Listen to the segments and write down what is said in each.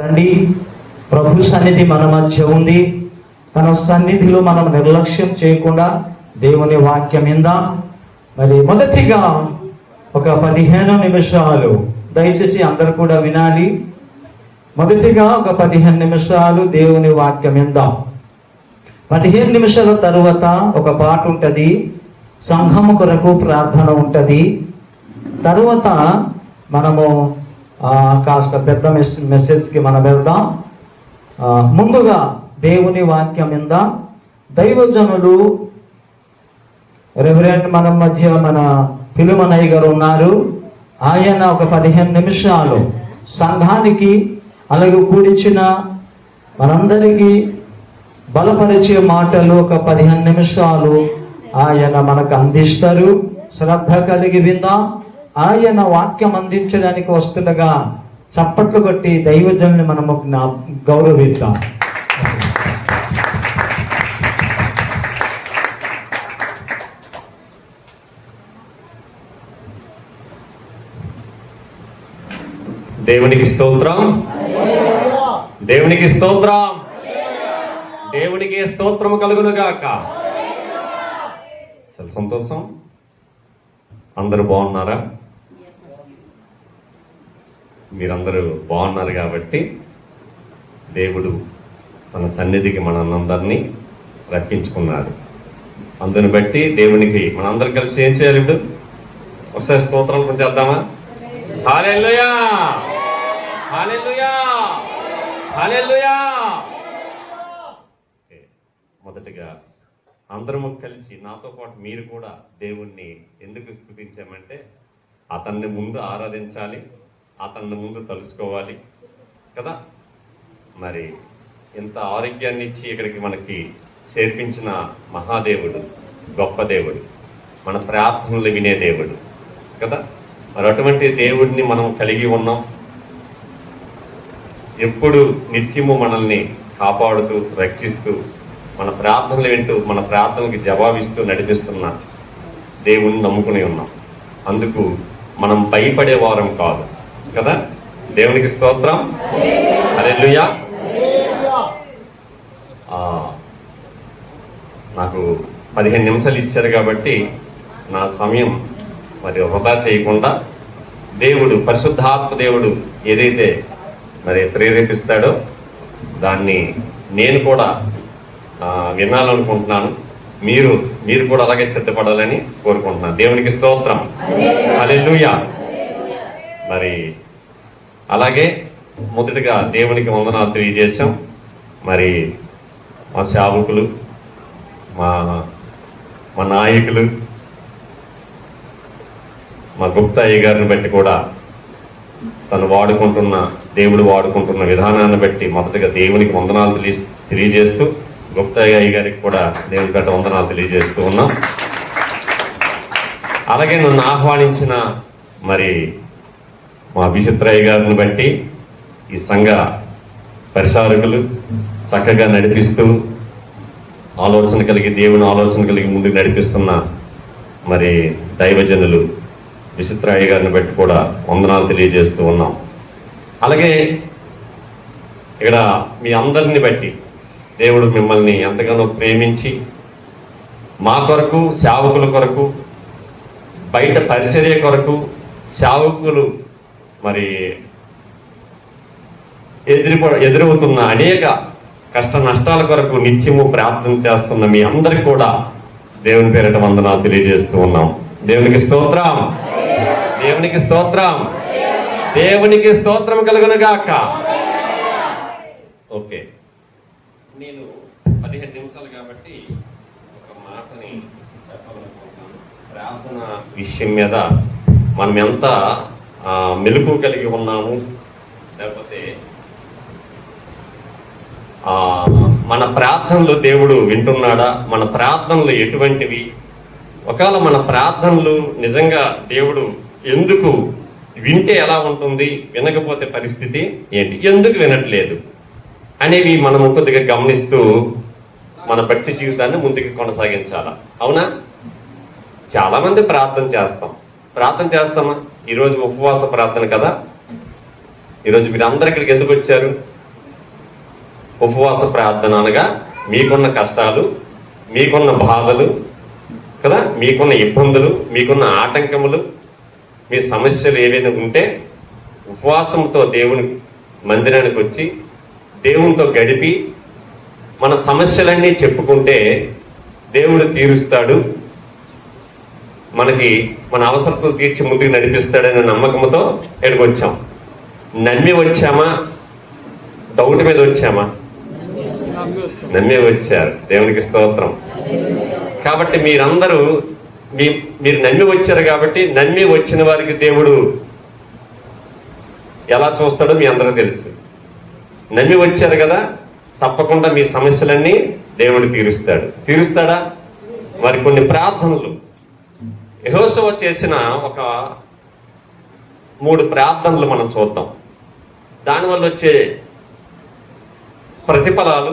రండి, ప్రభు సన్నిధి మన మధ్య ఉంది. తన సన్నిధిలో మనం నిర్లక్ష్యం చేయకుండా దేవుని వాక్యం విందాం. మరి మొదటిగా ఒక 15 నిమిషాలు దయచేసి అందరు కూడా వినాలి. మొదటిగా ఒక 15 నిమిషాలు దేవుని వాక్యం విందాం. 15 నిమిషాల తరువాత ఒక పాట ఉంటుంది, సంఘము కొరకు ప్రార్థన ఉంటుంది. తరువాత మనము కాస్త పెద్ద మెసేజ్కి మనం వెళ్దాం. ముందుగా దేవుని వాక్యం మీద దైవజనులు రెవరెండ్ మన మధ్య మన ఫిలిమనయ్య గారు ఉన్నారు. ఆయన ఒక 15 నిమిషాలు సంఘానికి అలాగే కూడిచిన మనందరికీ బలపరిచే మాటలు ఒక 15 నిమిషాలు ఆయన మనకు అందిస్తారు. శ్రద్ధ కలిగి విందాం. ఆయన వాక్యం అందించడానికి వస్తుండగా చప్పట్లు కొట్టి దైవజనుని మనము గౌరవిద్దాం. దేవునికి స్తోత్రం, దేవునికి స్తోత్రం, దేవునికి స్తోత్రము కలుగును గాక. చాలా సంతోషం. అందరూ బాగున్నారా? మీరందరూ బాగున్నారు కాబట్టి దేవుడు తన సన్నిధికి మనందరినీ రప్పించుకున్నాడు. అందుని బట్టి దేవునికి మనందరం కలిసి ఏం చేయాలి? ఇప్పుడు ఒకసారి స్తోత్రం కొంచెం చేద్దామా? హల్లెలూయా, హల్లెలూయా, హల్లెలూయా. మొదటగా అందరము కలిసి నాతో పాటు మీరు కూడా దేవుణ్ణి ఎందుకు స్తుతించామంటే అతన్ని ముందు ఆరాధించాలి, అతన్ని ముందు తలుసుకోవాలి కదా. మరి ఇంత ఆరోగ్యాన్ని ఇచ్చి ఇక్కడికి మనకి చేర్పించిన మహాదేవుడు, గొప్ప దేవుడు, మన ప్రార్థనలు వినే దేవుడు కదా. మరి అటువంటి దేవుడిని మనం కలిగి ఉన్నాం. ఎప్పుడు నిత్యము మనల్ని కాపాడుతూ రక్షిస్తూ మన ప్రార్థనలు వింటూ మన ప్రార్థనలకి జవాబిస్తూ నడిపిస్తున్న దేవుణ్ణి నమ్ముకుని ఉన్నాం. అందుకు మనం భయపడే వారం కాదు కదా. దేవునికి స్తోత్రం, హల్లెలూయా. నాకు 15 నిమిషాలు ఇచ్చారు కాబట్టి నా సమయం మరి వృధా చేయకుండా దేవుడు, పరిశుద్ధాత్మ దేవుడు ఏదైతే మరి ప్రేరేపిస్తాడో దాన్ని నేను కూడా వినాలనుకుంటున్నాను. మీరు కూడా అలాగే సిద్ధపడాలని కోరుకుంటున్నాను. దేవునికి స్తోత్రం, హల్లెలూయా. మరి అలాగే మొదటిగా దేవునికి వందనాలు తెలియజేశాం. మరి మా సేవకులు, మా నాయకులు, మా గుప్తయ్య గారిని బట్టి కూడా తను దేవుడు వాడుకుంటున్న విధానాన్ని బట్టి మొదటగా దేవునికి వందనాలు తెలియజేస్తూ గుప్తయ్య గారికి కూడా దేవుని గట్ట వందనాలు తెలియజేస్తూ ఉన్నాం. అలాగే నన్ను ఆహ్వానించిన మరి మా విచిత్రయ్య గారిని బట్టి ఈ సంఘ పరిచారకులు చక్కగా నడిపిస్తూ ఆలోచన కలిగి దేవుని ఆలోచన కలిగి ముందుకు నడిపిస్తున్న మరి దైవజనులు విచిత్రయ్య గారిని బట్టి కూడా వందనాలు తెలియజేస్తూ ఉన్నాం. అలాగే ఇక్కడ మీ అందరిని బట్టి దేవుడు మిమ్మల్ని ఎంతగానో ప్రేమించి మా కొరకు, సేవకుల కొరకు, బయట పరిచర్య కొరకు, సేవకులు మరి ఎదురవుతున్న అనేక కష్ట నష్టాల కొరకు నిత్యము ప్రార్థన చేస్తున్న మీ అందరికి కూడా దేవుని పేరిట వందనాలు తెలియజేస్తూ ఉన్నాం. దేవునికి స్తోత్రం, దేవునికి స్తోత్రం, దేవునికి స్తోత్రం కలుగును గాక. ఓకే, నేను 15 నిమిషాలు కాబట్టి ఒక మాటని చెప్పాలనుకుంటున్నాను. ప్రార్థన విషయం మీద మనం ఎంత మెలకు కలిగి ఉన్నాము, లేకపోతే మన ప్రార్థనలు దేవుడు వింటున్నాడా, మన ప్రార్థనలు ఎటువంటివి, ఒకవేళ మన ప్రార్థనలు నిజంగా దేవుడు ఎందుకు వింటే ఎలా ఉంటుంది, వినకపోతే పరిస్థితి ఏంటి, ఎందుకు వినట్లేదు అనేవి మనము కొద్దిగా గమనిస్తూ మన భక్తి జీవితాన్ని ముందుకు కొనసాగించాలా. అవునా? చాలామంది ప్రార్థన చేస్తామా? ఈరోజు ఉపవాస ప్రార్థన కదా. ఈరోజు మీరు అందరు ఇక్కడికి ఎందుకు వచ్చారు? ఉపవాస ప్రార్థన అనగా మీకున్న కష్టాలు, మీకున్న బాధలు కదా, మీకున్న ఇబ్బందులు, మీకున్న ఆటంకములు, మీ సమస్యలు ఏవైనా ఉంటే ఉపవాసంతో దేవుని మందిరానికి వచ్చి దేవునితో గడిపి మన సమస్యలన్నీ చెప్పుకుంటే దేవుడు తీరుస్తాడు, మనకి మన అవసరతలు తీర్చి ముందుకు నడిపిస్తాడనే నమ్మకంతో ఇక్కడికి వచ్చాం. నమ్మి వచ్చామా, డౌట్ మీద వచ్చామా? నమ్మి వచ్చారు. దేవునికి స్తోత్రం. కాబట్టి మీరందరూ మీరు నమ్మి వచ్చారు కాబట్టి నమ్మి వచ్చిన వారికి దేవుడు ఎలా చూస్తాడో మీ అందరూ తెలుసు. నమ్మి వచ్చారు కదా, తప్పకుండా మీ సమస్యలన్నీ దేవుడు తీరుస్తాడా? మరి కొన్ని ప్రార్థనలు యెహోషువ చేసిన ఒక 3 ప్రార్థనలు మనం చూద్దాం. దానివల్ల వచ్చే ప్రతిఫలాలు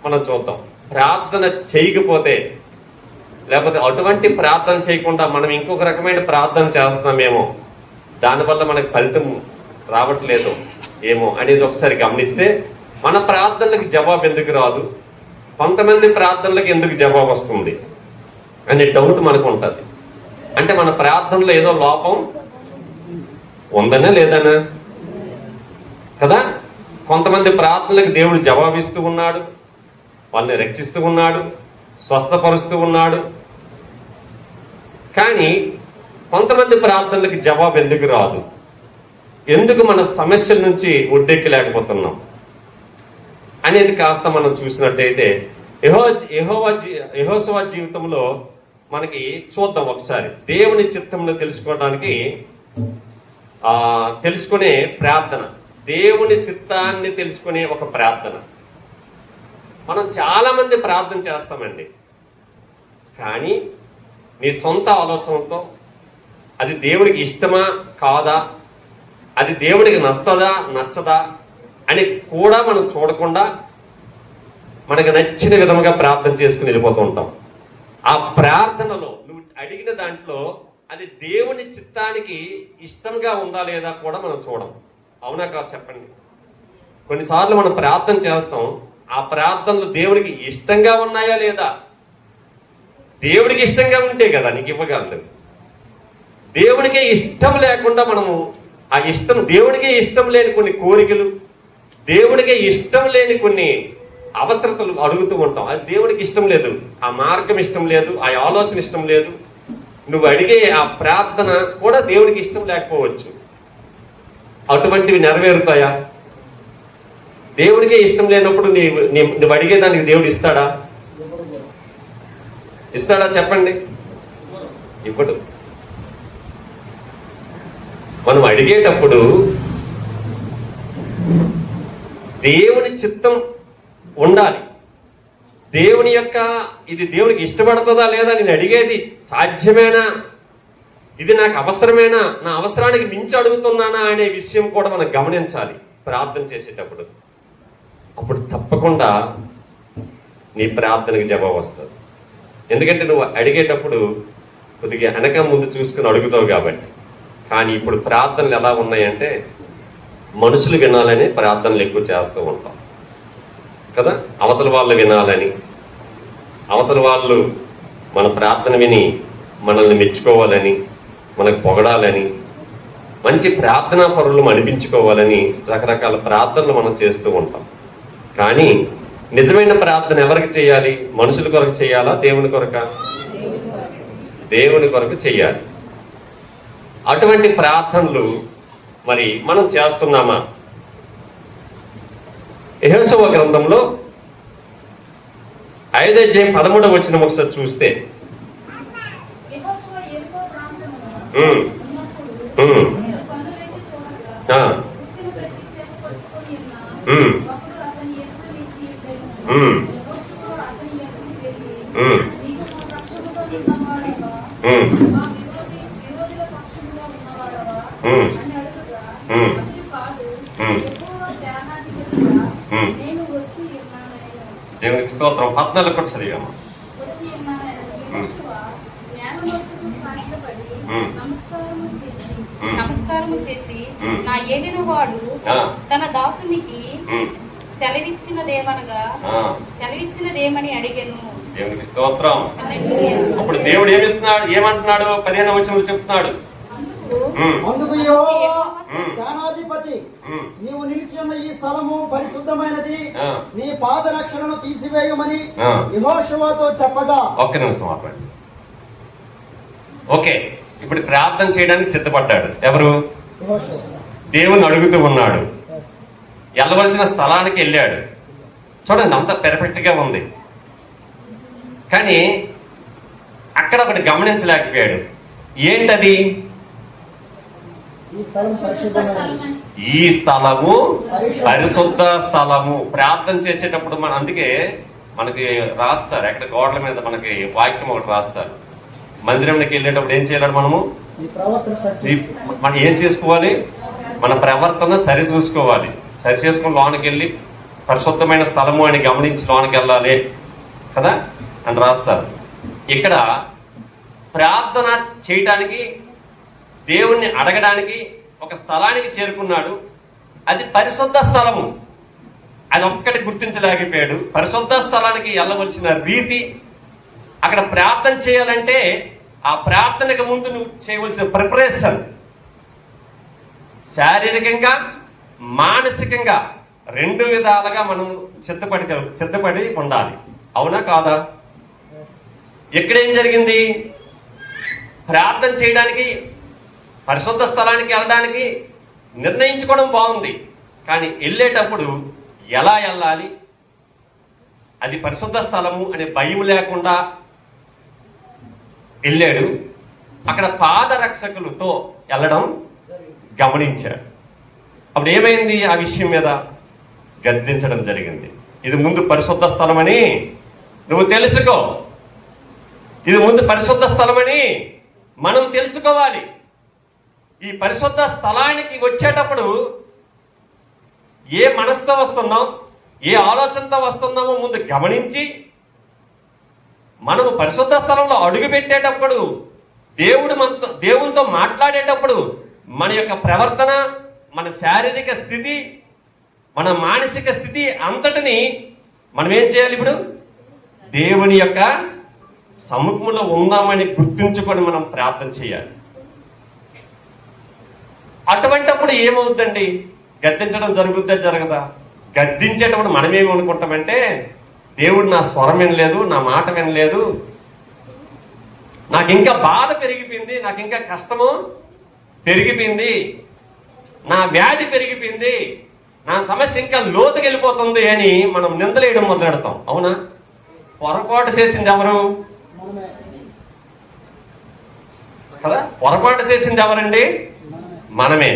మనం చూద్దాం. ప్రార్థన చేయకపోతే, లేకపోతే అటువంటి ప్రార్థన చేయకుండా మనం ఇంకొక రకమైన ప్రార్థన చేస్తున్నామేమో, దానివల్ల మనకు ఫలితం రావట్లేదు ఏమో అనేది ఒకసారి గమనిస్తే, మన ప్రార్థనలకు జవాబు ఎందుకు రాదు, కొంతమంది ప్రార్థనలకు ఎందుకు జవాబు వస్తుంది అనే డౌట్ మనకు ఉంటుంది. అంటే మన ప్రార్థనలో ఏదో లోపం ఉందనా లేదనా కదా. కొంతమంది ప్రార్థనలకు దేవుడు జవాబిస్తూ ఉన్నాడు, వాళ్ళని రక్షిస్తూ ఉన్నాడు, స్వస్థపరుస్తూ ఉన్నాడు. కానీ కొంతమంది ప్రార్థనలకు జవాబు ఎందుకు రాదు? ఎందుకు మన సమస్యల నుంచి ఒడ్డెక్కలేకపోతున్నాం అనేది కాస్త మనం చూసినట్టయితే యెహోషువ జీవితంలో మనకి చూద్దాం ఒకసారి. దేవుని చిత్తంలో తెలుసుకునే ప్రార్థన, దేవుని చిత్తాన్ని తెలుసుకునే ఒక ప్రార్థన. మనం చాలా మంది ప్రార్థన చేస్తామండి, కానీ నీ సొంత ఆలోచనతో అది దేవుడికి ఇష్టమా కాదా, అది దేవుడికి నచ్చదా అని కూడా మనం చూడకుండా మనకు నచ్చిన విధంగా ప్రార్థన చేసుకుని వెళ్ళిపోతూ ఉంటాం. ఆ ప్రార్థనలో నువ్వు అడిగిన దాంట్లో అది దేవుని చిత్తానికి ఇష్టంగా ఉందా లేదా కూడా మనం చూడం. అవునా కాదు చెప్పండి? కొన్నిసార్లు మనం ప్రార్థన చేస్తాం, ఆ ప్రార్థనలు దేవుడికి ఇష్టంగా ఉన్నాయా లేదా? దేవుడికి ఇష్టంగా ఉంటే కదా నీకు ఇవ్వగలదు. దేవుడికే ఇష్టం లేకుండా మనము దేవుడికే ఇష్టం లేని కొన్ని కోరికలు, దేవుడికే ఇష్టం లేని కొన్ని అవసరతలు అడుగుతూ ఉంటాం. అది దేవుడికి ఇష్టం లేదు, ఆ మార్గం ఇష్టం లేదు, ఆ ఆలోచన ఇష్టం లేదు. నువ్వు అడిగే ఆ ప్రార్థన కూడా దేవుడికి ఇష్టం లేకపోవచ్చు. అటువంటివి నెరవేరుతాయా? దేవుడికే ఇష్టం లేనప్పుడు నువ్వు అడిగేదానికి దేవుడు ఇస్తాడా చెప్పండి? ఇప్పుడు మనం అడిగేటప్పుడు దేవుని చిత్తం ఉండాలి. దేవుని యొక్క ఇది దేవునికి ఇష్టపడుతుందా లేదా, నేను అడిగేది సాధ్యమేనా, ఇది నాకు అవసరమేనా, నా అవసరానికి మించి అడుగుతున్నానా అనే విషయం కూడా మనం గమనించాలి ప్రార్థన చేసేటప్పుడు. అప్పుడు తప్పకుండా నీ ప్రార్థనకి జవాబు వస్తుంది. ఎందుకంటే నువ్వు అడిగేటప్పుడు కొద్దిగా వెనక ముందు చూసుకుని అడుగుతావు కాబట్టి. కానీ ఇప్పుడు ప్రార్థనలు ఎలా ఉన్నాయంటే, మనుషులు వినాలని ప్రార్థనలు ఎక్కువ చేస్తూ ఉంటాం కదా. అవతల వాళ్ళు వినాలని, అవతల వాళ్ళు మన ప్రార్థన విని మనల్ని మెచ్చుకోవాలని, మనకు పొగడాలని, మంచి ప్రార్థనా పరులు అనిపించుకోవాలని రకరకాల ప్రార్థనలు మనం చేస్తూ ఉంటాం. కానీ నిజమైన ప్రార్థన ఎవరికి చేయాలి? మనుషుల కొరకు చేయాలా, దేవుని కొరక? దేవుని కొరకు చేయాలి. అటువంటి ప్రార్థనలు మరి మనం చేస్తున్నామా? యెహోషువ గ్రంథంలో 5వ అధ్యాయం 13వ వచనం ఒకసారి చూస్తే, దేవునికి స్తోత్రం. 14 కూడా చదివాము. నమస్కారము చేసి ఉమ్. నా ఏలిన వాడు ఆ. తన దాసునికి ఉమ్. సెలవిచ్చినదేమనగా ఆ. సెలవిచ్చినదేమని అడిగెను. దేవునికి స్తోత్రం. హల్లెలూయా. అప్పుడు దేవుడు ఏమిస్తున్నాడు, ఏమంటున్నాడు? 15వ వచనంలో చెప్తున్నాడు. అందుకు ఉమ్. అందుకు యెహోవా ఉమ్. సేనాధిపతి, ఉమ్. నీవు నిలిచి ఉన్న ఈ స్థలము పరిశుద్ధమైనది, ఆ. నీ పాదరక్షణను తీసివేయమని ఆ. యెహోషువతో చెప్పగా, ఒక్క నిమిషం ఆపండి. ఓకే, ఇప్పుడు ప్రార్థన చేయడానికి సిద్ధపడ్డాడు. ఎవరు? యెహోషువ. దేవుని అడుగుతూ ఉన్నాడు. వెళ్ళవలసిన స్థలానికి వెళ్ళాడు. చూడండి, అంత పెర్ఫెక్ట్ గా ఉంది. కానీ అక్కడ ఒకటి గమనించలేకపోయాడు. ఏంటది? ఈ స్థలం పరిశుద్ధమైనది. ఈ స్థలము పరిశుద్ధ స్థలము. ప్రార్థన చేసేటప్పుడు అందుకే మనకి రాస్తారు, ఎక్కడ గోడల మీద మనకి వాక్యం ఒకటి రాస్తారు. మందిరంలోకి వెళ్ళేటప్పుడు ఏం చేయాలి? మనము ఈ ప్రవర్తన మనం ఏం చేసుకోవాలి? మన ప్రవర్తన సరి చూసుకోవాలి. సరి చేసుకుని లోనికి వెళ్ళి పరిశుద్ధమైన స్థలము అని గమనించి లోనికి వెళ్ళాలి కదా అని రాస్తారు. ఇక్కడ ప్రార్థన చేయటానికి, దేవుణ్ణి అడగడానికి ఒక స్థలానికి చేరుకున్నాడు. అది పరిశుద్ధ స్థలము. అది ఒక్కటి గుర్తించలేకపోయాడు. పరిశుద్ధ స్థలానికి వెళ్ళవలసిన రీతి, అక్కడ ప్రార్థన చేయాలంటే ఆ ప్రార్థనకు ముందు నువ్వు చేయవలసిన ప్రిపరేషన్, శారీరకంగా మానసికంగా రెండు విధాలుగా మనం సిద్ధపడి ఉండాలి. అవునా కాదా? ఎక్కడేం జరిగింది? ప్రార్థన చేయడానికి, పరిశుద్ధ స్థలానికి వెళ్ళడానికి నిర్ణయించుకోవడం బాగుంది. కానీ వెళ్ళేటప్పుడు ఎలా వెళ్ళాలి, అది పరిశుద్ధ స్థలము అనే భయం లేకుండా వెళ్ళాడు. అక్కడ పాదరక్షకులతో వెళ్ళడం గమనించాడు. అప్పుడు ఏమైంది? ఆ విషయం మీద గద్దించడం జరిగింది. ఇది ముందు పరిశుద్ధ స్థలమని నువ్వు తెలుసుకో. ఇది ముందు పరిశుద్ధ స్థలమని మనం తెలుసుకోవాలి. ఈ పరిశుద్ధ స్థలానికి వచ్చేటప్పుడు ఏ మనసుతో వస్తున్నాం, ఏ ఆలోచనతో వస్తున్నామో ముందు గమనించి, మనము పరిశుద్ధ స్థలంలో అడుగు పెట్టేటప్పుడు, దేవునితో మాట్లాడేటప్పుడు మన యొక్క ప్రవర్తన, మన శారీరక స్థితి, మన మానసిక స్థితి అంతటిని మనం ఏం చేయాలి? ఇప్పుడు దేవుని యొక్క సముఖంలో ఉందామని గుర్తుంచుకొని మనం ప్రార్థన చేయాలి. అటువంటప్పుడు ఏమవుద్దండి? గద్దించడం జరుగుద్దా జరగదా? గద్దించేటప్పుడు మనం ఏమనుకుంటామంటే, దేవుడు నా స్వరం వినలేదు, నా మాట వినలేదు, నాకు ఇంకా బాధ పెరిగిపోయింది, నాకు ఇంకా కష్టము పెరిగిపోయింది, నా వ్యాధి పెరిగిపోయింది, నా సమస్య ఇంకా లోతుకి వెళ్ళిపోతుంది అని మనం నిందలేయడం మొదలెడతాం. అవునా? పొరపాటు చేసింది ఎవరు? కదా? పొరపాటు చేసింది ఎవరండి? మనమే.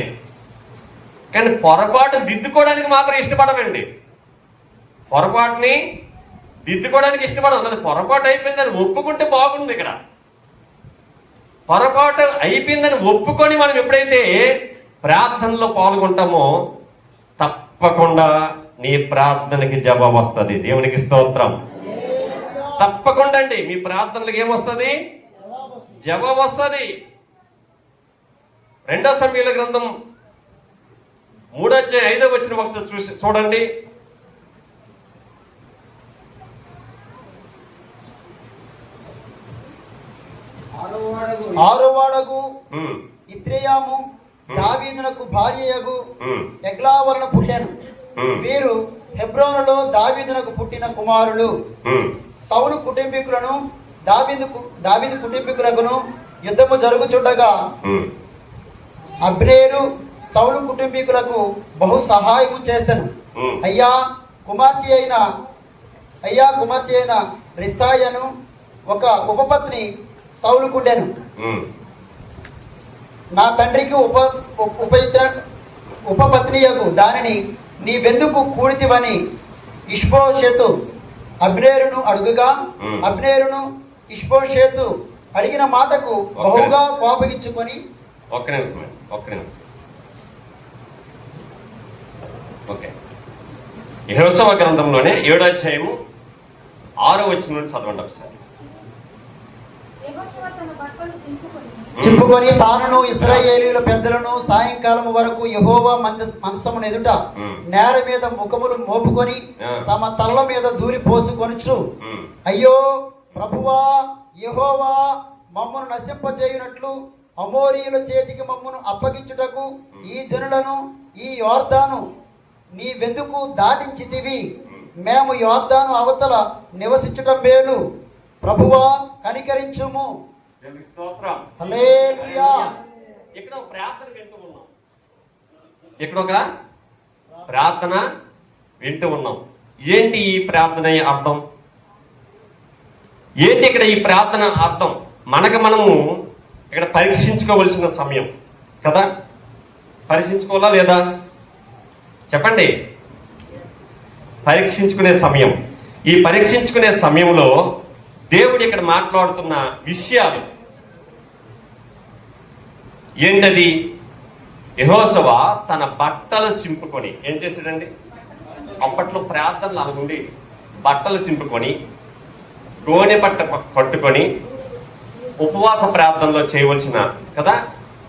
కానీ పొరపాటు దిద్దుకోవడానికి మాత్రం ఇష్టపడమండి. పొరపాటుని దిద్దుకోవడానికి ఇష్టపడదు. అది పొరపాటు అయిపోయిందని ఒప్పుకుంటే బాగుంది. ఇక్కడ పొరపాటు అయిపోయిందని ఒప్పుకొని మనం ఎప్పుడైతే ప్రార్థనలో పాల్గొంటామో తప్పకుండా నీ ప్రార్థనకి జవాబు వస్తుంది. దేవునికి స్తోత్రం. తప్పకుండా అండి, మీ ప్రార్థనలకు ఏమొస్తుంది? జవాబు వస్తుంది. 2 సమూయేలు గ్రంథం 3:5 ఒకసారి చూడండి. ఆరోవాడగు ఇత్రేయాము దావీదునకు భార్యయగు ఎగ్లావరణ పుట్టెను. వీరు హెబ్రోనులో దావీదునకు పుట్టిన కుమారులు. సౌలు కుటుంబీకులను దావీదు కుటుంబీకులకును యుద్ధము జరుగుచుండగా అబ్నేరు సౌలు కుటుంబీకులకు బహు సహాయము చేసెను. అయ్యా కుమార్తె అయిన రిస్సాయను ఒక ఉపపత్ని సౌలుకుండెను. నా తండ్రికి ఉపపత్నియగు దానిని నీవెందుకు కూడితివని ఇష్బోషెతు అబ్నేరును అడుగుగా, అబ్నేరును ఇష్బోషెతు అడిగిన మాటకు బహుగా కోపగించుకొని, ఒక్క నిమిషం. ఓకే, యెహోషువ గ్రంథంలోనే 7వ అధ్యాయము 6వ వచనం నుండి చదవండి ఒకసారి. యెహోషువ తన బట్టలు చింపుకొని చింపుకొని తానును ఇశ్రాయేలీయుల పెద్దలను సాయంకాలం వరకు యెహోవా మందసమును ఎదుట నేల మీద ముఖములు మోపుకొని తమ తలల మీద ధూళి పోసుకొనుచు, అయ్యో ప్రభువా యెహోవా, మమ్మను నశింపజేయునట్లు అమోరీయుల చేతికి మమ్మను అప్పగించుటకు ఈ జనులను ఈ యోర్దాను నీవెందుకు దాటించితివి? మేము యోర్దాను అవతల నివసించుట మేలు. ప్రభువా కనికరించుము. హల్లెలూయా. ఇక్కడ ఒక ప్రార్థన వింటూ ఉన్నాం. ఇక్కడ ఒక ప్రార్థన వింటూ ఉన్నాం. ఏంటి ఈ ప్రార్థన అర్థం? ఏంటి ఇక్కడ ఈ ప్రార్థన అర్థం? మనము ఇక్కడ పరీక్షించుకోవలసిన సమయం కదా. పరీక్షించుకోవాలా లేదా చెప్పండి? పరీక్షించుకునే సమయం. ఈ పరీక్షించుకునే సమయంలో దేవుడు ఇక్కడ మాట్లాడుతున్న విషయాలు ఏంటది? యెహోషువ తన బట్టలు సింపుకొని ఏం చేశాడండి? అప్పట్లో ప్రార్థనలు అనుకుండి బట్టలు సింపుకొని గోనె పట్ట పట్టుకొని ఉపవాస ప్రార్థనలో చేయవలసిన కదా,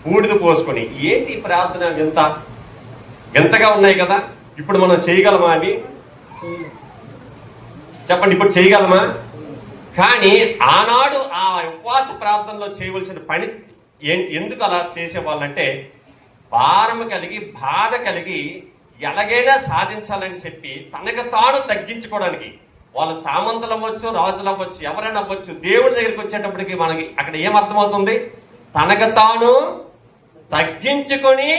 బూడిద పోసుకొని. ఏంటి ప్రార్థన వింతగా ఉన్నాయి కదా. ఇప్పుడు మనం చేయగలమా అని చెప్పండి? ఇప్పుడు చేయగలమా? కానీ ఆనాడు ఆ ఉపవాస ప్రార్థనలో చేయవలసిన పని ఎందుకు అలా చేసేవాళ్ళంటే, భారం కలిగి బాధ కలిగి ఎలాగైనా సాధించాలని చెప్పి తనకు తాను తగ్గించుకోవడానికి. వాళ్ళు సామంతులు అవ్వచ్చు, రాజులు అవ్వచ్చు, ఎవరైనా అవ్వచ్చు. దేవుడి దగ్గరికి వచ్చేటప్పటికి మనకి అక్కడ ఏమర్థమవుతుంది? తనకు తాను తగ్గించుకొని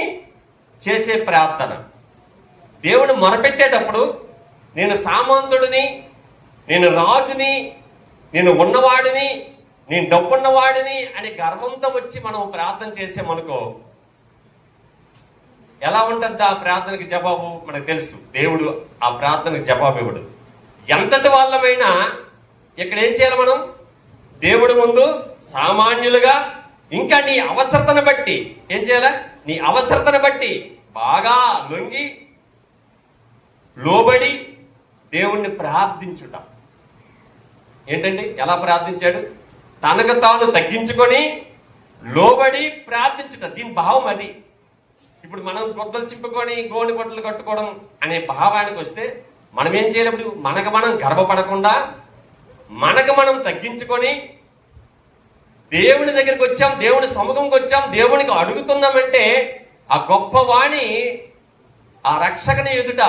చేసే ప్రార్థన. దేవుడు మొరపెట్టేటప్పుడు నేను సామంతుడిని, నేను రాజుని, నేను ఉన్నవాడిని, నేను డబ్బున్నవాడిని అని గర్వంతో వచ్చి మనం ప్రార్థన చేసామనుకో, ఎలా ఉంటుంది ఆ ప్రార్థనకి జవాబు? మనకు తెలుసు. దేవుడు ఆ ప్రార్థనకి జవాబు ఇవ్వడు. ఎంతటి వాళ్ళమైనా ఇక్కడ ఏం చేయాలి మనం? దేవుడి ముందు సామాన్యులుగా, ఇంకా నీ అవసరతను బట్టి ఏం చేయాలి? నీ అవసరతను బట్టి బాగా లొంగి లోబడి దేవుణ్ణి ప్రార్థించుట. ఏంటండి? ఎలా ప్రార్థించాడు? తనకు తాను తగ్గించుకొని లోబడి ప్రార్థించుట. దీని భావం అది. ఇప్పుడు మనం గొడ్డలు చింపుకొని గోని గొడ్డలు కట్టుకోవడం అనే భావానికి వస్తే మనం ఏం చేయలేప్పుడు? మనకు మనం గర్వపడకుండా మనకు మనం తగ్గించుకొని దేవుని దగ్గరికి వచ్చాం, దేవుని సముఖంకి వచ్చాం, దేవునికి అడుగుతున్నామంటే ఆ గొప్పవాణి, ఆ రక్షకుని ఎదుట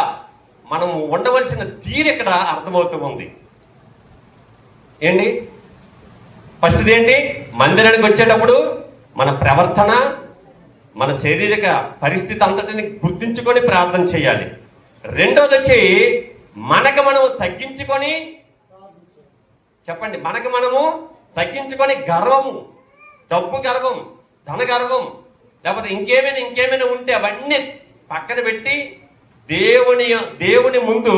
మనం ఉండవలసిన తీరు ఇక్కడ అర్థమవుతూ ఉంది. ఏంటి? ఫస్ట్ ఏంటి? మందిరానికి వచ్చేటప్పుడు మన ప్రవర్తన, మన శారీరక పరిస్థితి అంతటిని గుర్తించుకొని ప్రార్థన చేయాలి. రెండోది వచ్చి మనకు మనము తగ్గించుకొని, చెప్పండి, మనకు మనము తగ్గించుకొని గర్వము, డబ్బు గర్వం, ధన గర్వం, లేకపోతే ఇంకేమైనా ఉంటే అవన్నీ పక్కన పెట్టి దేవుని ముందు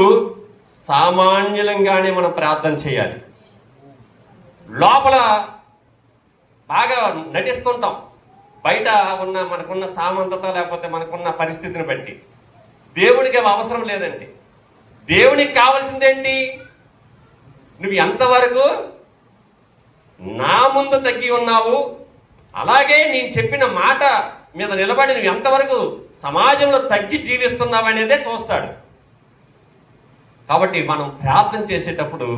సామాన్యులంగానే మనం ప్రార్థన చేయాలి. లోపల బాగా నటిస్తుంటాం, బయట ఉన్న మనకున్న సామంతత లేకపోతే మనకున్న పరిస్థితిని బట్టి. దేవుడికి అవి అవసరం లేదండి. దేవునికి కావాల్సిందేంటి? నువ్వు ఎంతవరకు నా ముందు తగ్గి ఉన్నావు, అలాగే నేను చెప్పిన మాట మీద నిలబడి నువ్వు ఎంతవరకు సమాజంలో తగ్గి జీవిస్తున్నావు అనేదే చూస్తాడు. కాబట్టి మనం ప్రార్థన చేసేటప్పుడు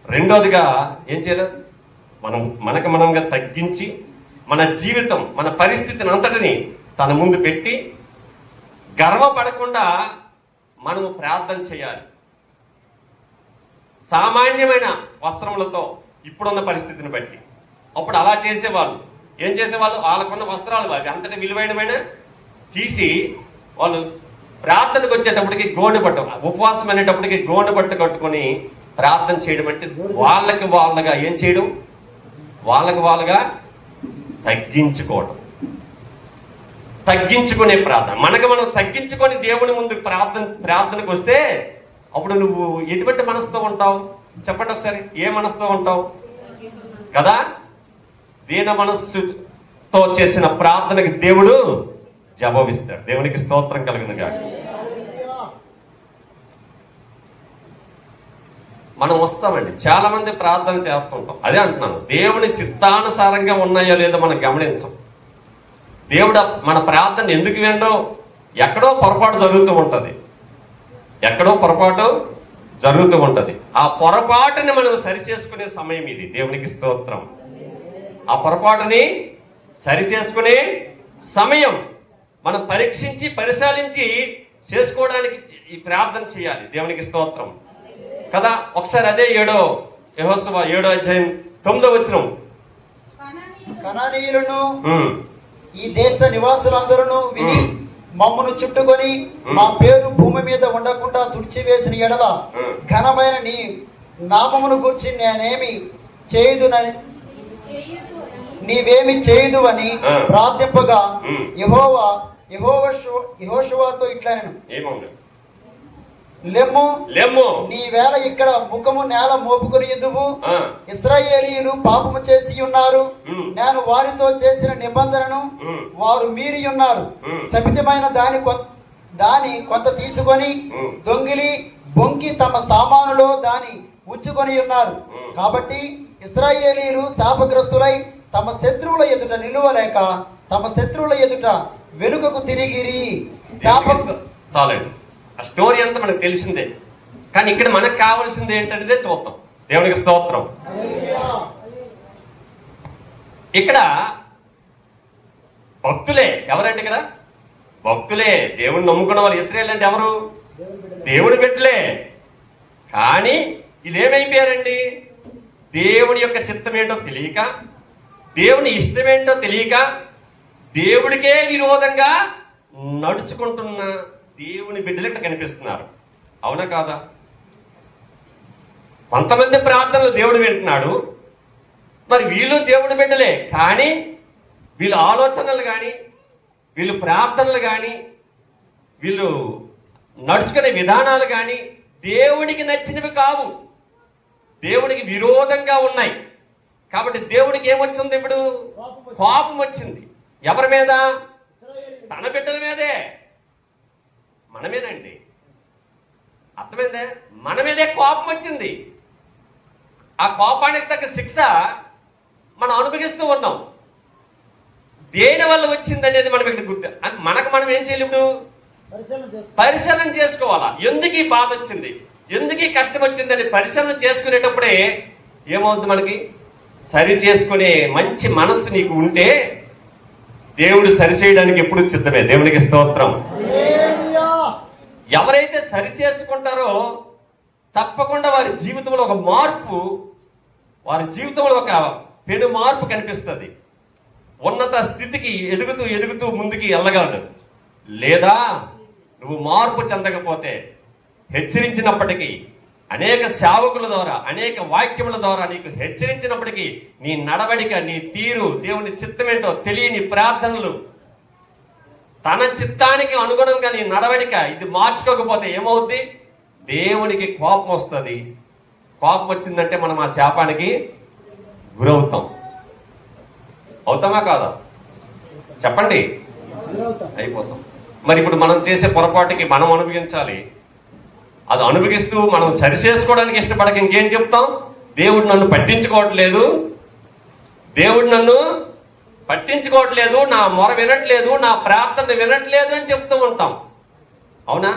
రెండోదిగా ఏం చేయలేదు? మనకు మనంగా తగ్గించి మన జీవితం, మన పరిస్థితిని అంతటిని తన ముందు పెట్టి గర్వపడకుండా మనము ప్రార్థన చేయాలి. సామాన్యమైన వస్త్రములతో ఇప్పుడున్న పరిస్థితిని బట్టి. అప్పుడు అలా చేసేవాళ్ళు. ఏం చేసేవాళ్ళు? వాళ్ళకున్న వస్త్రాలు అవి అంతటి విలువైనమైన తీసి వాళ్ళు ప్రార్థనకు వచ్చేటప్పటికి గోనె పట్టు, ఉపవాసం అనేటప్పటికి గోనె పట్టు కట్టుకొని ప్రార్థన చేయడం అంటే వాళ్ళగా ఏం చేయడం? వాళ్ళగా తగ్గించుకోవడం. తగ్గించుకునే ప్రార్థన. మనకు మనం తగ్గించుకొని దేవుని ముందు ప్రార్థనకు వస్తే అప్పుడు నువ్వు ఎటువంటి మనసుతో ఉంటావు? చెప్పండి ఒకసారి. ఏ మనసుతో ఉంటావు? కదా, దీన మనస్సుతో చేసిన ప్రార్థనకి దేవుడు జవాబిస్తాడు. దేవునికి స్తోత్రం కలుగును గాక. మనం వస్తామండి, చాలా మంది ప్రార్థన చేస్తుంటాం. అదే అంటున్నాను, దేవుని చిత్తానుసారంగా ఉన్నాయో లేదో మనం గమనించం. దేవుడు మన ప్రార్థన ఎందుకు వినడో, ఎక్కడో పొరపాటు జరుగుతూ ఉంటుంది, ఎక్కడో పొరపాటు జరుగుతూ ఉంటుంది. ఆ పొరపాటుని మనం సరిచేసుకునే సమయం ఇది. దేవునికి స్తోత్రం. ఆ పొరపాటుని సరిచేసుకునే సమయం మనం పరీక్షించి పరిశీలించి చేసుకోవడానికి ఈ ప్రార్థన చేయాలి. దేవునికి స్తోత్రం కదా. ఒకసారి అదే యెహోషువ 7వ అధ్యాయం 9వ వచనం. కనానీయులను ఈ దేశ నివాసులందరూ విని మమ్మను చుట్టుకొని మా పేరు భూమి మీద ఉండకుండా తుడిచివేసిన ఎడల ఘనమైన నీ నామమును గురించి నేనేమి చేయుదునని నీవేమి చేయుదు అని ప్రార్థింపగా యెహోషువతో ఇట్లనెను, లెమ్ము నీ వేళ ఇక్కడ ముఖము నేల మోపుకొని ఎందువు. ఇశ్రాయేలీయులు పాపము చేసి ఉన్నారు, నేను వారితో చేసిన నిబంధనను వారు మీరి ఉన్నారు. శపితమైన దాని కొంత తీసుకొని దొంగిలి బొంకి తమ సామానులో దాని ఉంచుకొని ఉన్నారు. కాబట్టి ఇశ్రాయేలీయులు శాపగ్రస్తులై తమ శత్రువుల ఎదుట నిలువలేక తమ శత్రువుల ఎదుట వెనుకకు తిరిగిరి. చాలండి, ఆ స్టోరీ అంతా మనకు తెలిసిందే. కానీ ఇక్కడ మనకు కావాల్సింది ఏంటంటే చూద్దాం. దేవునికి స్తోత్రం. ఇక్కడ భక్తులే ఎవరండి? ఇక్కడ భక్తులే, దేవుడిని నమ్ముకున్న వాళ్ళు. ఇశ్రాయేలు అంటే ఎవరు? దేవుడి బిడ్డలే. కానీ వీళ్ళు ఏమైపోయారండి? దేవుని యొక్క చిత్తం ఏంటో తెలియక, దేవుని ఇష్టమేంటో తెలియక, దేవుడికే విరోధంగా నడుచుకుంటున్న దేవుని బిడ్డలెట్ట కనిపిస్తున్నారు. అవునా కాదా? కొంతమంది ప్రార్థనలు దేవుడు వింటున్నాడు, మరి వీళ్ళు దేవుడి బిడ్డలే. కానీ వీళ్ళ ఆలోచనలు కానీ, వీళ్ళు ప్రార్థనలు కానీ, వీళ్ళు నడుచుకునే విధానాలు కానీ దేవునికి నచ్చినవి కావు, దేవునికి విరోధంగా ఉన్నాయి. కాబట్టి దేవుడికి ఏమొచ్చింది? ఇప్పుడు కోపం వచ్చింది. ఎవరి మీద? తన బిడ్డల మీదే, మనమేనండి. అర్థమైందే? మన మీదే కోపం వచ్చింది. ఆ కోపానికి తగ్గ శిక్ష మనం అనుభవిస్తూ ఉన్నాం. దేని వల్ల వచ్చింది అనేది మనం ఇక్కడ గుర్తు. మనం ఏం చేయాలి? ఇప్పుడు పరిశీలన చేసుకోవాలా. ఎందుకు ఈ బాధ వచ్చింది, ఎందుకు ఈ కష్టం వచ్చిందని పరిశీలన చేసుకునేటప్పుడే ఏమవుతుంది? మనకి సరి చేసుకునే మంచి మనస్సు నీకు ఉంటే దేవుడు సరిచేయడానికి ఎప్పుడు సిద్ధమే. దేవునికి స్తోత్రం. ఎవరైతే సరి చేసుకుంటారో తప్పకుండా వారి జీవితంలో ఒక మార్పు, వారి జీవితంలో ఒక పెను మార్పు కనిపిస్తుంది. ఉన్నత స్థితికి ఎదుగుతూ ఎదుగుతూ ముందుకి వెళ్ళగలడు. లేదా నువ్వు మార్పు చెందకపోతే హెచ్చరించినప్పటికీ, అనేక సేవకుల ద్వారా, అనేక వాక్యముల ద్వారా నీకు హెచ్చరించినప్పటికీ నీ నడవడిక, నీ తీరు, దేవుని చిత్తమేంటో తెలియని ప్రార్థనలు, తన చిత్తానికి అనుగుణంగా నీ నడవడిక ఇది మార్చుకోకపోతే ఏమవుద్ది? దేవునికి కోపం వస్తుంది. కోపం వచ్చిందంటే మనం ఆ శాపానికి గురవుతాం. అవుతామా కాదా? చెప్పండి. అయిపోతాం. మరి ఇప్పుడు మనం చేసే పొరపాటుకి మనం అనుభవించాలి. అది అనుభవిస్తూ మనం సరి చేసుకోవడానికి ఇష్టపడక ఇంకేం చెప్తాం? దేవుడు నన్ను పట్టించుకోవట్లేదు, దేవుడు నన్ను పట్టించుకోవట్లేదు, నా మొర వినట్లేదు, నా ప్రార్థన వినట్లేదు అని చెప్తూ ఉంటాం. అవునా?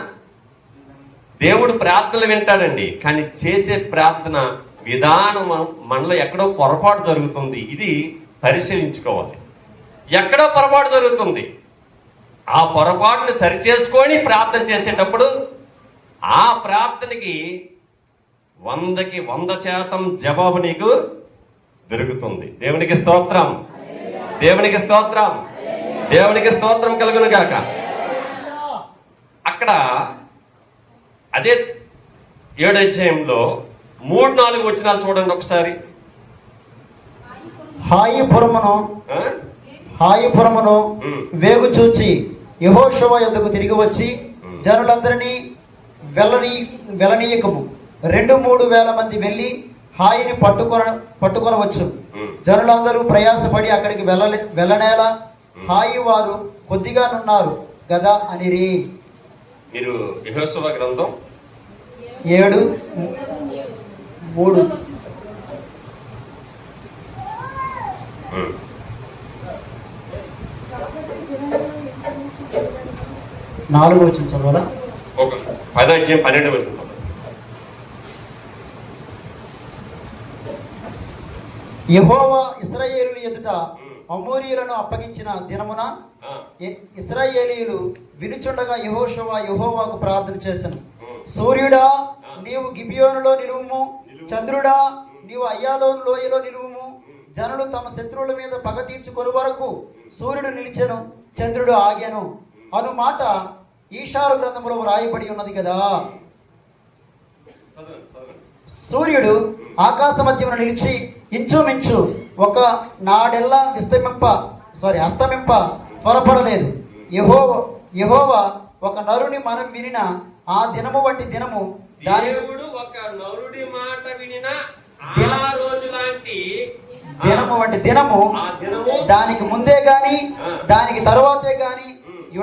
దేవుడు ప్రార్థనలు వింటాడండి, కానీ చేసే ప్రార్థన విధానం మనలో ఎక్కడో పొరపాటు జరుగుతుంది. ఇది పరిశీలించుకోవాలి. ఎక్కడో పొరపాటు జరుగుతుంది. ఆ పొరపాటుని సరిచేసుకొని ప్రార్థన చేసేటప్పుడు ఆ ప్రార్థనకి 100కి 100% జవాబు నీకు దొరుకుతుంది. దేవునికి స్తోత్రం, దేవునికి స్తోత్రం, దేవునికి స్తోత్రం కలుగును గాక. అక్కడ అదే 7వ అధ్యాయంలో 3-4 వచనాలు చూడండి ఒకసారి. హాయిపురమును వేగు చూచి యెహోషువ యొద్దకు తిరిగి వచ్చి జనులందరినీ వెళ్ళనీయకము, 2-3 వేల మంది వెళ్ళి హాయిని పట్టుకొనవచ్చు. జనులందరూ ప్రయాసపడి అక్కడికి వెళ్ళనేలా హాయి వారు కొద్దిగానున్నారు గదా అనిరి. మీరు యెహోషువ గ్రంథం 7 3 4 వచ్చిన చదవాలా? ఒక 10:12 వస్తుంది. యెహోవా ఇశ్రాయేలుల ఎదుట అమోరీయులను అప్పగించిన దినమున ఇశ్రాయేలీయులు వినుచుండగా యెహోవాకు ప్రార్థన చేశాను. సూర్యుడా నీవు గిబియోనులో నిలువుము, చంద్రుడా నీవు అయ్యాలోను లోయలో నిలువుము. జనులు తమ శత్రువుల మీద పగ తీర్చుకొని వరకు సూర్యుడు నిలిచెను, చంద్రుడు ఆగాను అను మాట ఈషారు గ్రంథంలో రాయబడి ఉన్నది కదా. సూర్యుడు ఆకాశ మధ్యమున నిలిచి ఇంచుమించు ఒక నాడెల్లా అస్తమింప త్వరపడలేదు. యెహోవా ఒక నరుని మనం వినిన ఆ దినము వంటి దినము, దేవుడు ఒక నరుడి మాట వినిన ఆ రోజు లాంటి దినము వంటి దినము దానికి ముందే గాని దానికి తరువాతే గాని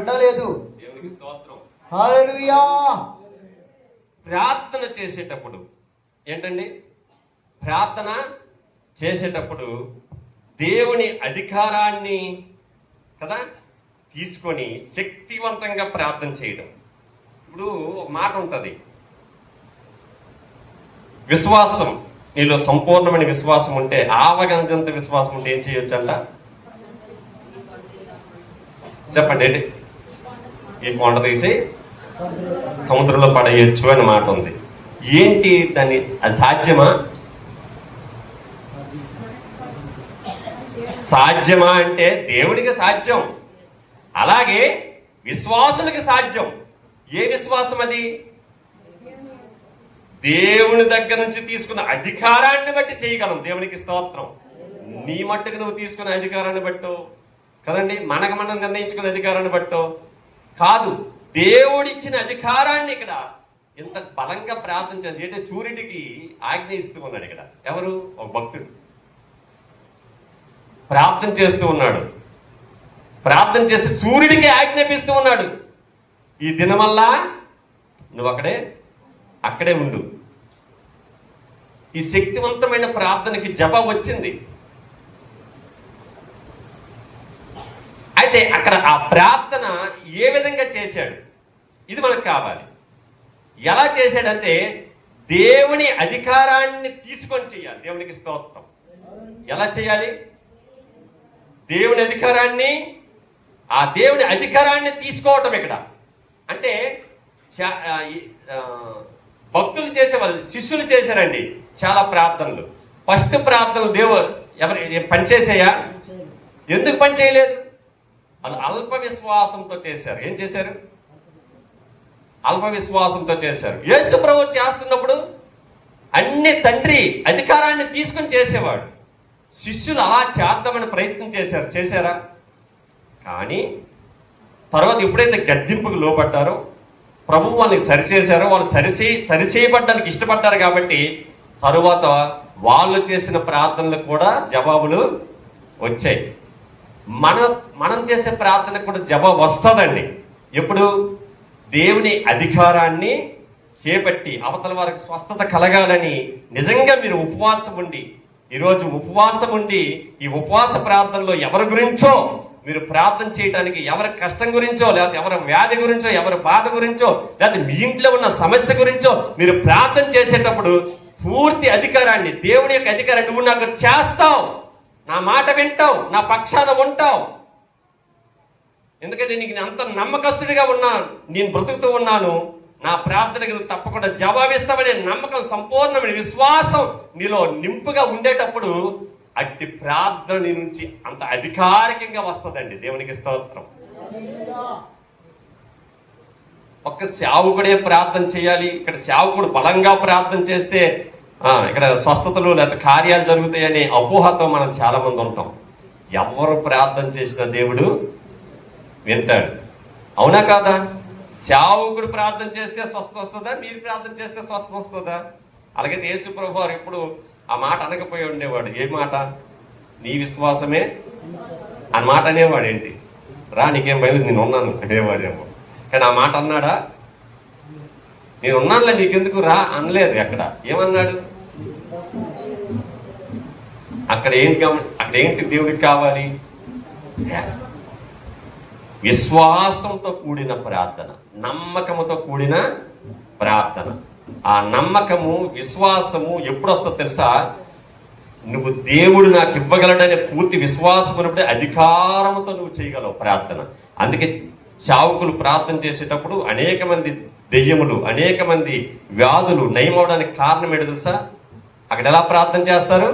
ఉండలేదు. దేవునికి స్తోత్రం. హల్లెలూయా. ప్రార్థన చేసేటప్పుడు ఏంటండి, ప్రార్థన చేసేటప్పుడు దేవుని అధికారాన్ని కదా తీసుకొని శక్తివంతంగా ప్రార్థన చేయడం. ఇప్పుడు ఒక మాట ఉంటుంది, విశ్వాసం నీలో సంపూర్ణమైన విశ్వాసం ఉంటే, ఆవగంజంత విశ్వాసం ఉంటే ఏం చేయొచ్చు అంట? చెప్పండి ఏంటి? ఈ కొండ తీసి సముద్రంలో పడేయచ్చు అని మాట ఉంది. ఏంటి దాన్ని, అది సాధ్యమా? సాధ్యమా అంటే దేవుడికి సాధ్యం, అలాగే విశ్వాసులకి సాధ్యం. ఏ విశ్వాసం అది? దేవుని దగ్గర నుంచి తీసుకున్న అధికారాన్ని బట్టి చేయగలం. దేవునికి స్తోత్రం. నీ మట్టుకు నువ్వు తీసుకున్న అధికారాన్ని బట్టో కదండి, మనకు మనం నిర్ణయించుకున్న అధికారాన్ని బట్టో కాదు, దేవుడిచ్చిన అధికారాన్ని ఇక్కడ ఇంత బలంగా ప్రార్థన చేయాలి. అంటే సూర్యుడికి ఆజ్ఞ ఇస్తూ ఉన్నాడు. ఇక్కడ ఎవరు? ఒక భక్తుడు ప్రార్థన చేస్తూ ఉన్నాడు. ప్రార్థన చేసి సూర్యుడికి ఆజ్ఞాపిస్తూ ఉన్నాడు, ఈ దినమల్లా నువ్వు అక్కడే ఉండు. ఈ శక్తివంతమైన ప్రార్థనకి జవాబు వచ్చింది. అయితే అక్కడ ఆ ప్రార్థన ఏ విధంగా చేశాడు, ఇది మనకు కావాలి. ఎలా చేశాడంటే దేవుని అధికారాన్ని తీసుకొని చేయాలి. దేవునికి స్తోత్రం. ఎలా చేయాలి? దేవుని అధికారాన్ని తీసుకోవటం. ఇక్కడ అంటే భక్తులు చేసేవాళ్ళు, శిష్యులు చేశారండి చాలా ప్రార్థనలు. ఫస్ట్ ప్రార్థనలు ఎవరు పనిచేసాయా? ఎందుకు పని చేయలేదు? వాళ్ళు అల్ప విశ్వాసంతో చేశారు. ఏం చేశారు? అల్ప విశ్వాసంతో చేశారు. యేసు ప్రభువు చేస్తున్నప్పుడు అన్ని తండ్రి అధికారాన్ని తీసుకుని చేసేవాడు. శిష్యులు అలా చేద్దామని ప్రయత్నం చేశారా? కానీ తర్వాత ఎప్పుడైతే గద్దింపుకు లోపడ్డారో, ప్రభువు వాళ్ళని సరిచేశారో, వాళ్ళు సరిచేయబడ్డానికి ఇష్టపడ్డారు కాబట్టి తరువాత వాళ్ళు చేసిన ప్రార్థనలకు కూడా జవాబులు వచ్చాయి. మనం చేసే ప్రార్థనకు కూడా జవాబు వస్తుందండి. ఎప్పుడు? దేవుని అధికారాన్ని చేపట్టి అవతల వారికి స్వస్థత కలగాలని నిజంగా మీరు ఉపవాసం ఉండి, ఈరోజు ఉపవాసం ఉండి ఈ ఉపవాస ప్రార్థనలో ఎవరి గురించో మీరు ప్రార్థన చేయడానికి, ఎవరి కష్టం గురించో, లేకపోతే ఎవరి వ్యాధి గురించో, ఎవరి బాధ గురించో, లేకపోతే మీ ఇంట్లో ఉన్న సమస్య గురించో మీరు ప్రార్థన చేసేటప్పుడు పూర్తి అధికారాన్ని, దేవుని యొక్క అధికారాన్ని నువ్వు నాకు చేస్తావు, నా మాట వింటావు, నా పక్షాన ఉంటావు. ఎందుకంటే నీకు అంత నమ్మకస్తుడిగా ఉన్నాను, నేను బ్రతుకుతూ ఉన్నాను, నా ప్రార్థనకు నువ్వు తప్పకుండా జవాబిస్తావనే నమ్మకం, సంపూర్ణమైన విశ్వాసం నీలో నింపుగా ఉండేటప్పుడు అట్టి ప్రార్థన నీ నుంచి అంత అధికారికంగా వస్తుందండి. దేవునికి స్తోత్రం. ఒక్క సేవకుడే ప్రార్థన చేయాలి, ఇక్కడ సేవకుడు బలంగా ప్రార్థన చేస్తే ఇక్కడ స్వస్థతలు లేదా కార్యాలు జరుగుతాయనే అపోహతో మనం చాలా మంది ఉంటాం. ఎవరు ప్రార్థన చేసిన దేవుడు వింటాడు. అవునా కాదా? సేవకుడు ప్రార్థన చేస్తే స్వస్థత వస్తుందా? మీరు ప్రార్థన చేస్తే స్వస్థత వస్తుందా? అలాగే యేసు ప్రభువు వారు ఎప్పుడు ఆ మాట అనకపోయి ఉండేవాడు. ఏ మాట? నీ విశ్వాసమే ఆ మాట అనేవాడు. ఏంటి? రా, నీకేం భయం, నేను ఉన్నాను అనేవాడేమో. కానీ ఆ మాట అన్నాడా? నేను ఉన్నానులే, నీకెందుకు రా అనలేదు. ఎక్కడ ఏమన్నాడు? అక్కడ ఏంటి దేవుడికి కావాలి? Yes. విశ్వాసంతో కూడిన ప్రార్థన, నమ్మకముతో కూడిన ప్రార్థన. ఆ నమ్మకము, విశ్వాసము ఎప్పుడు వస్తుందో తెలుసా? నువ్వు దేవుడు నాకు ఇవ్వగలడనే పూర్తి విశ్వాసం ఉన్నప్పుడే అధికారంతో నువ్వు చేయగలవు ప్రార్థన. అందుకే చావుకులు ప్రార్థన చేసేటప్పుడు అనేక మంది దెయ్యములు, అనేక మంది వ్యాధులు నయమవడానికి కారణం ఏంటో తెలుసా? అక్కడ ఎలా ప్రార్థన చేస్తారు?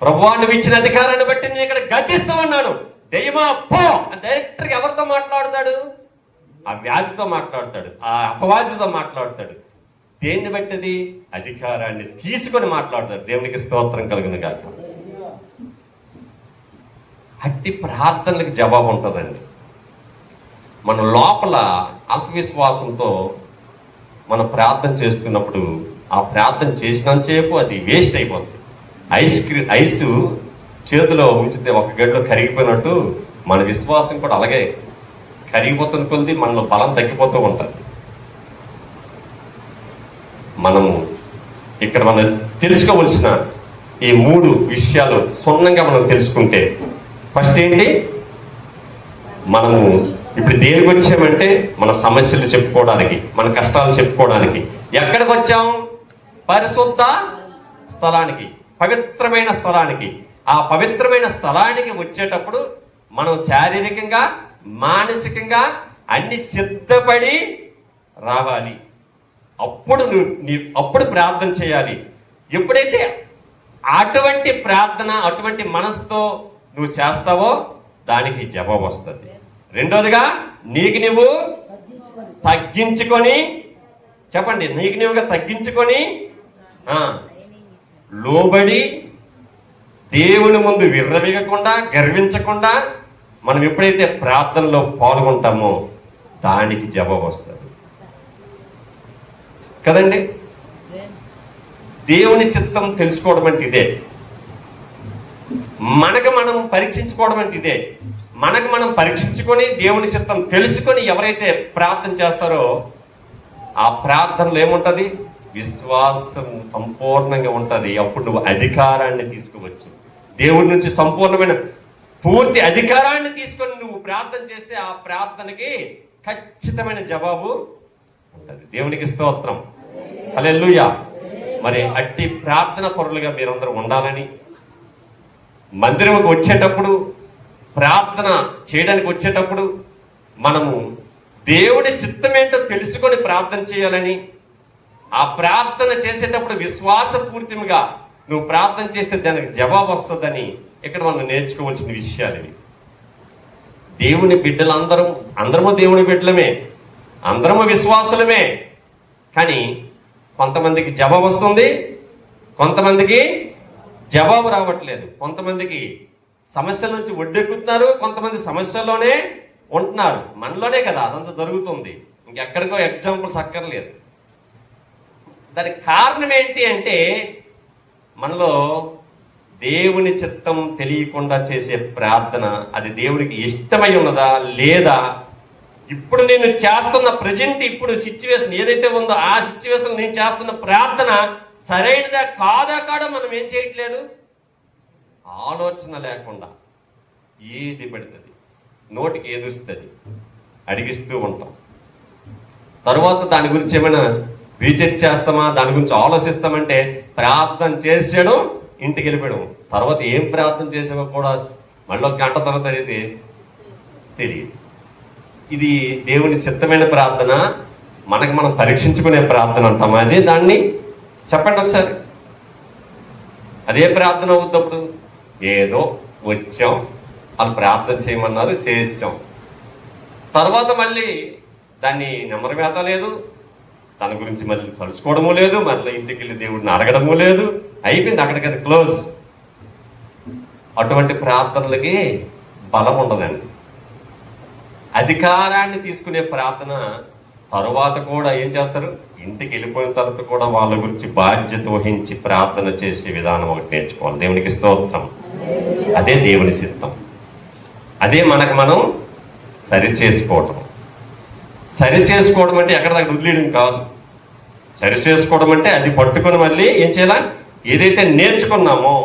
ప్రభువా నువ్వు ఇచ్చిన అధికారాన్ని బట్టి నేను ఇక్కడ గద్దిస్తామన్నాను, దెయ్యమా పో. డైరెక్టర్ ఎవరితో మాట్లాడతాడు? ఆ వ్యాధితో మాట్లాడతాడు, ఆ అపవాదితో మాట్లాడతాడు. దేన్ని బట్టి? అధికారాన్ని తీసుకొని మాట్లాడతాడు. దేవునికి స్తోత్రం కలుగును గాక. అట్టి ప్రార్థనలకు జవాబు ఉంటుందండి. మన లోపల అల్పవిశ్వాసంతో మనం ప్రార్థన చేస్తున్నప్పుడు ఆ ప్రార్థన చేసినంతసేపు అది వేస్ట్ అయిపోతుంది. ఐస్ చేతిలో ఉంచితే ఒక గడిలో కరిగిపోయినట్టు మన విశ్వాసం కూడా అలాగే కరిగిపోతున్న కొద్ది మనలో బలం తగ్గిపోతూ ఉంటుంది. మనము ఇక్కడ మనం తెలుసుకోవలసిన ఈ 3 విషయాలు సున్నంగా మనం తెలుసుకుంటే, ఫస్ట్ ఏంటి? మనము ఇప్పుడు దేనికి వచ్చామంటే మన సమస్యలు చెప్పుకోవడానికి, మన కష్టాలు చెప్పుకోవడానికి. ఎక్కడికి వచ్చాం? పరిశుద్ధ స్థలానికి, పవిత్రమైన స్థలానికి. ఆ పవిత్రమైన స్థలానికి వచ్చేటప్పుడు మనం శారీరకంగా, మానసికంగా అన్ని సిద్ధపడి రావాలి. అప్పుడు ప్రార్థన చేయాలి. ఎప్పుడైతే అటువంటి ప్రార్థన, అటువంటి మనసుతో నువ్వు చేస్తావో దానికి జవాబు వస్తుంది. రెండోదిగా నీకు నువ్వు తగ్గించుకొని, చెప్పండి, నీకు నువ్వుగా తగ్గించుకొని లోబడి దేవుని ముందు విర్రవీగకుండా, గర్వించకుండా మనం ఎప్పుడైతే ప్రార్థనలో పాల్గొంటామో దానికి జవాబు వస్తుంది కదండి. దేవుని చిత్తం తెలుసుకోవడం అంటే ఇదే. మనకు మనం పరీక్షించుకోవడం అంటే ఇదే. మనకు మనం పరీక్షించుకొని దేవుని చిత్తం తెలుసుకొని ఎవరైతే ప్రార్థన చేస్తారో ఆ ప్రార్థనలో ఏముంటది? విశ్వాసం సంపూర్ణంగా ఉంటది. అప్పుడు నువ్వు అధికారాన్ని తీసుకోవచ్చు. దేవుడి నుంచి సంపూర్ణమైన పూర్తి అధికారాన్ని తీసుకొని నువ్వు ప్రార్థన చేస్తే ఆ ప్రార్థనకి ఖచ్చితమైన జవాబు ఉంటది. దేవునికి స్తోత్రం, హల్లెలూయా. మరి అట్టి ప్రార్థన పరులుగా మీరందరూ ఉండాలని, మందిరంకి వచ్చేటప్పుడు, ప్రార్థన చేయడానికి వచ్చేటప్పుడు మనము దేవుడి చిత్తమేంటో తెలుసుకొని ప్రార్థన చేయాలని, ఆ ప్రార్థన చేసేటప్పుడు విశ్వాసపూర్తిగా నువ్వు ప్రార్థన చేస్తే దానికి జవాబు వస్తుందని ఇక్కడ మనం నేర్చుకోవాల్సిన విషయాలు ఇవి. దేవుని అందరము దేవుని బిడ్డలమే, అందరము విశ్వాసులమే. కానీ కొంతమందికి జవాబు వస్తుంది, కొంతమందికి జవాబు రావట్లేదు. కొంతమందికి సమస్యల నుంచి ఒడ్డెక్కుతున్నారు, కొంతమంది సమస్యల్లోనే ఉంటున్నారు. మనలోనే కదా అదంతా జరుగుతుంది, ఇంకెక్కడికో ఎగ్జాంపుల్స్ అక్కర్లేదు. దానికి కారణం ఏంటి అంటే మనలో దేవుని చిత్తం తెలియకుండా చేసే ప్రార్థన అది దేవుడికి ఇష్టమై ఉన్నదా లేదా, ఇప్పుడు నేను చేస్తున్న ప్రజెంట్ ఇప్పుడు సిచ్యువేషన్ ఏదైతే ఉందో ఆ సిచ్యువేషన్ నేను చేస్తున్న ప్రార్థన సరైనదా కాదా మనం ఏం చేయట్లేదు. ఆలోచన లేకుండా ఏది పెడుతుంది, నోటికి ఏదుస్తుంది అడిగిస్తూ ఉంటాం. తర్వాత దాని గురించి ఏమైనా రీచెక్ చేస్తామా, దాని గురించి ఆలోచిస్తామంటే ప్రార్థన చేసాడు ఇంటికి వెళ్ళిపోయాడు. తర్వాత ఏం ప్రార్థన చేసామో కూడా మళ్ళీ 1 గంట తర్వాత అడిగితే తెలియదు. ఇది దేవుని చిత్తమైన ప్రార్థన, మనకు మనం పరీక్షించుకునే ప్రార్థన అంటామా? అదే దాన్ని చెప్పండి ఒకసారి. అదే ప్రార్థన అవుతున్నప్పుడు ఏదో వచ్చాం, వాళ్ళు ప్రార్థన చేయమన్నారు, చేసాం. తర్వాత మళ్ళీ దాన్ని నెమ్మరవేత లేదు, తన గురించి మళ్ళీ తలుచుకోవడము లేదు, మళ్ళీ ఇంటికి వెళ్ళి దేవుడిని అడగడము లేదు, అయిపోయింది, అక్కడికి క్లోజ్. అటువంటి ప్రార్థనలకి బలం ఉండదండి. అధికారాన్ని తీసుకునే ప్రార్థన తరువాత కూడా ఏం చేస్తారు? ఇంటికి వెళ్ళిపోయిన తర్వాత కూడా వాళ్ళ గురించి బాధ్యత వహించి ప్రార్థన చేసే విధానం ఒకటి నేర్చుకోవాలి. దేవునికి స్తోత్రం. అదే దేవుని చిత్తం. అదే మనకు మనం సరి చేసుకోవటం. సరి చేసుకోవడం అంటే ఎక్కడ దగ్గర వదిలేయడం కాదు. సరి చేసుకోవడం అంటే అది పట్టుకొని మళ్ళీ ఏం చేయాలా, ఏదైతే నేర్చుకున్నామో,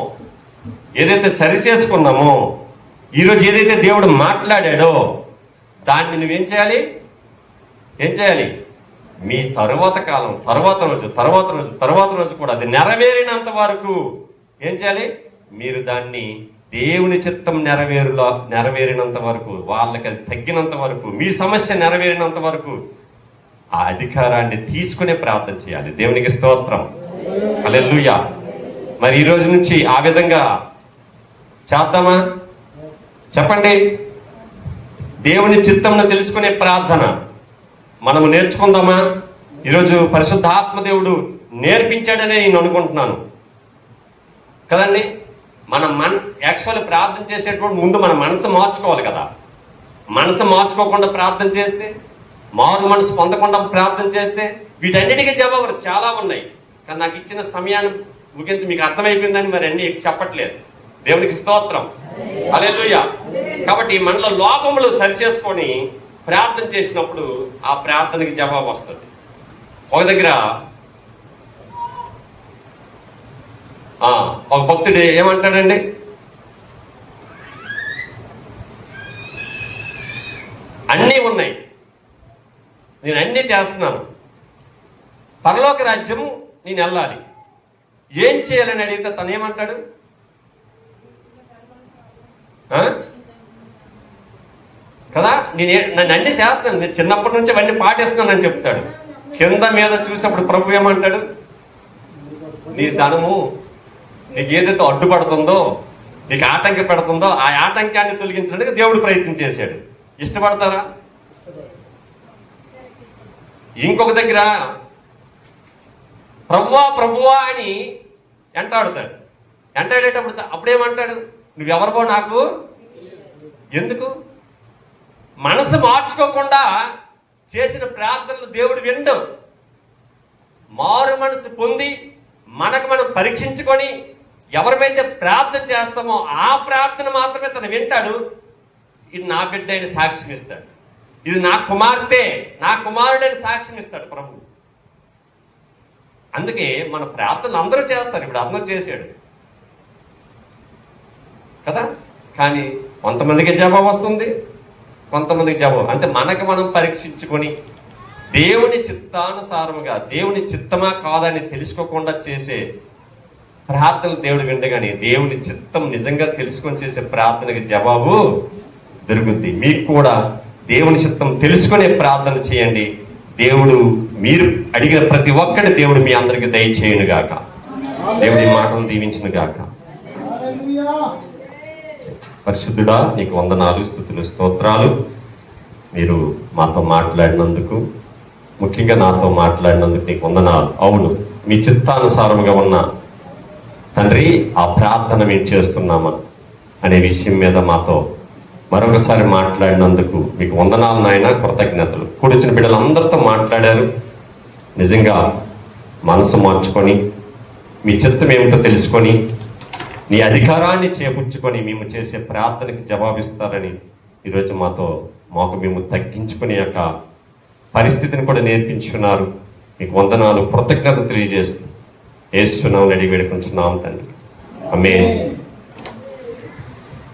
ఏదైతే సరి చేసుకున్నామో, ఈరోజు ఏదైతే దేవుడు మాట్లాడాడో దాన్ని నువ్వేం చేయాలి, ఏం చేయాలి, మీ తరువాత కాలం, తర్వాత రోజు కూడా అది నెరవేరినంత వరకు ఏం చేయాలి, మీరు దాన్ని దేవుని చిత్తం నెరవేరినంత వరకు, వాళ్ళకి అది తగ్గినంత వరకు, మీ సమస్య నెరవేరినంత వరకు ఆ అధికారాన్ని తీసుకునే ప్రార్థన చేయాలి. దేవునికి స్తోత్రం, హల్లెలూయా. మరి ఈ రోజు నుంచి ఆ విధంగా చేద్దామా? చెప్పండి. దేవుని చిత్తంను తెలుసుకునే ప్రార్థన మనము నేర్చుకుందామా? ఈరోజు పరిశుద్ధాత్మ దేవుడు నేర్పించాడనే నేను అనుకుంటున్నాను కదండి. యాక్చువల్ ప్రార్థన చేసేటప్పుడు ముందు మన మనసు మార్చుకోవాలి కదా. మనసు మార్చుకోకుండా ప్రార్థన చేస్తే, మారు మనసు పొందకుండా ప్రార్థన చేస్తే వీటన్నిటికీ జవాబులు చాలా ఉన్నాయి. కానీ నాకు ఇచ్చిన సమయాన్ని ముగించి మీకు అర్థమైపోయిందని మరి అన్ని చెప్పట్లేదు. దేవునికి స్తోత్రం, హల్లెలూయా. కాబట్టి మనలో లోపములు సరిచేసుకొని ప్రార్థన చేసినప్పుడు ఆ ప్రార్థనకి జవాబు వస్తుంది. ఒక దగ్గర ఒక భక్తుడు ఏమంటాడండి, అన్నీ ఉన్నాయి, నేను అన్నీ చేస్తున్నాను, పరలోక రాజ్యం నేను వెళ్ళాలి, ఏం చేయాలని అడిగితే తను ఏమంటాడు, కదా నన్ను అన్ని చేస్తాను, నేను చిన్నప్పటి నుంచి అవన్నీ పాటిస్తున్నానని చెప్తాడు. కింద మీద చూసినప్పుడు ప్రభు ఏమంటాడు, నీ ధనము నీకు ఏదైతే అడ్డుపడుతుందో, నీకు ఆటంక పెడుతుందో ఆ ఆటంకాన్ని తొలగించడానికి దేవుడు ప్రయత్నం చేశాడు. ఇష్టపడతారా? ఇంకొక దగ్గర ప్రభువా అని ఎంటాడుతాడు. ఎంటాడేటప్పుడు అప్పుడేమంటాడు, నువ్వెవరివో నాకు ఎందుకు? మనసు మార్చుకోకుండా చేసిన ప్రార్థనలు దేవుడు వినడు. మారు మనసు పొంది మనకు మనం పరీక్షించుకొని ఎవరిమైతే ప్రార్థన చేస్తామో ఆ ప్రార్థన మాత్రమే తను వింటాడు. ఇది నా బిడ్డ అయిన సాక్ష్యం ఇస్తాడు, ఇది నా కుమార్తె, నా కుమారుడైన సాక్ష్యం ఇస్తాడు ప్రభు. అందుకే మన ప్రార్థనలు అందరూ చేస్తారు. ఇప్పుడు అందరూ చేశాడు కదా. కానీ కొంతమందికి జవాబు వస్తుంది, కొంతమందికి జవాబు అంటే మనకు మనం పరీక్షించుకొని దేవుని చిత్తానుసారముగా దేవుని చిత్తమా కాదని తెలుసుకోకుండా చేసే ప్రార్థనలు దేవుడు వింటగానే దేవుని చిత్తం నిజంగా తెలుసుకొని చేసే ప్రార్థనకి జవాబు దొరుకుద్ది. మీకు కూడా దేవుని చిత్తం తెలుసుకునే ప్రార్థన చేయండి. దేవుడు మీరు అడిగిన ప్రతి ఒక్కటి దేవుడు మీ అందరికి దయచేయును గాక. దేవుడి మాటను దీవించును గాక. పరిశుద్ధుడా, నీకు వందనాలు, స్తుతులు, స్తోత్రాలు. మీరు మాతో మాట్లాడినందుకు, ముఖ్యంగా నాతో మాట్లాడినందుకు నీకు వందనాలు. అవును, మీ చిత్తానుసారముగా ఉన్న తండ్రి ఆ ప్రార్థన మేము చేస్తున్నామా అనే విషయం మీద మాతో మరొకసారి మాట్లాడినందుకు మీకు వందనాలు నాయన, కృతజ్ఞతలు. కూడిచిన బిడ్డలందరితో మాట్లాడారు. నిజంగా మనసు మార్చుకొని మీ చిత్తం ఏమిటో తెలుసుకొని నీ అధికారాన్ని చేపుచ్చుకొని మేము చేసే ప్రార్థనకి జవాబిస్తారని ఈరోజు మాకు మేము తగ్గించుకునే యొక్క పరిస్థితిని కూడా నేర్పించుకున్నారు. మీకు వందనాలు, కృతజ్ఞత తెలియజేస్తూ యేసు నామమున అడిగి వేడుకుంటున్నాం తండ్రి. ఆమేన్.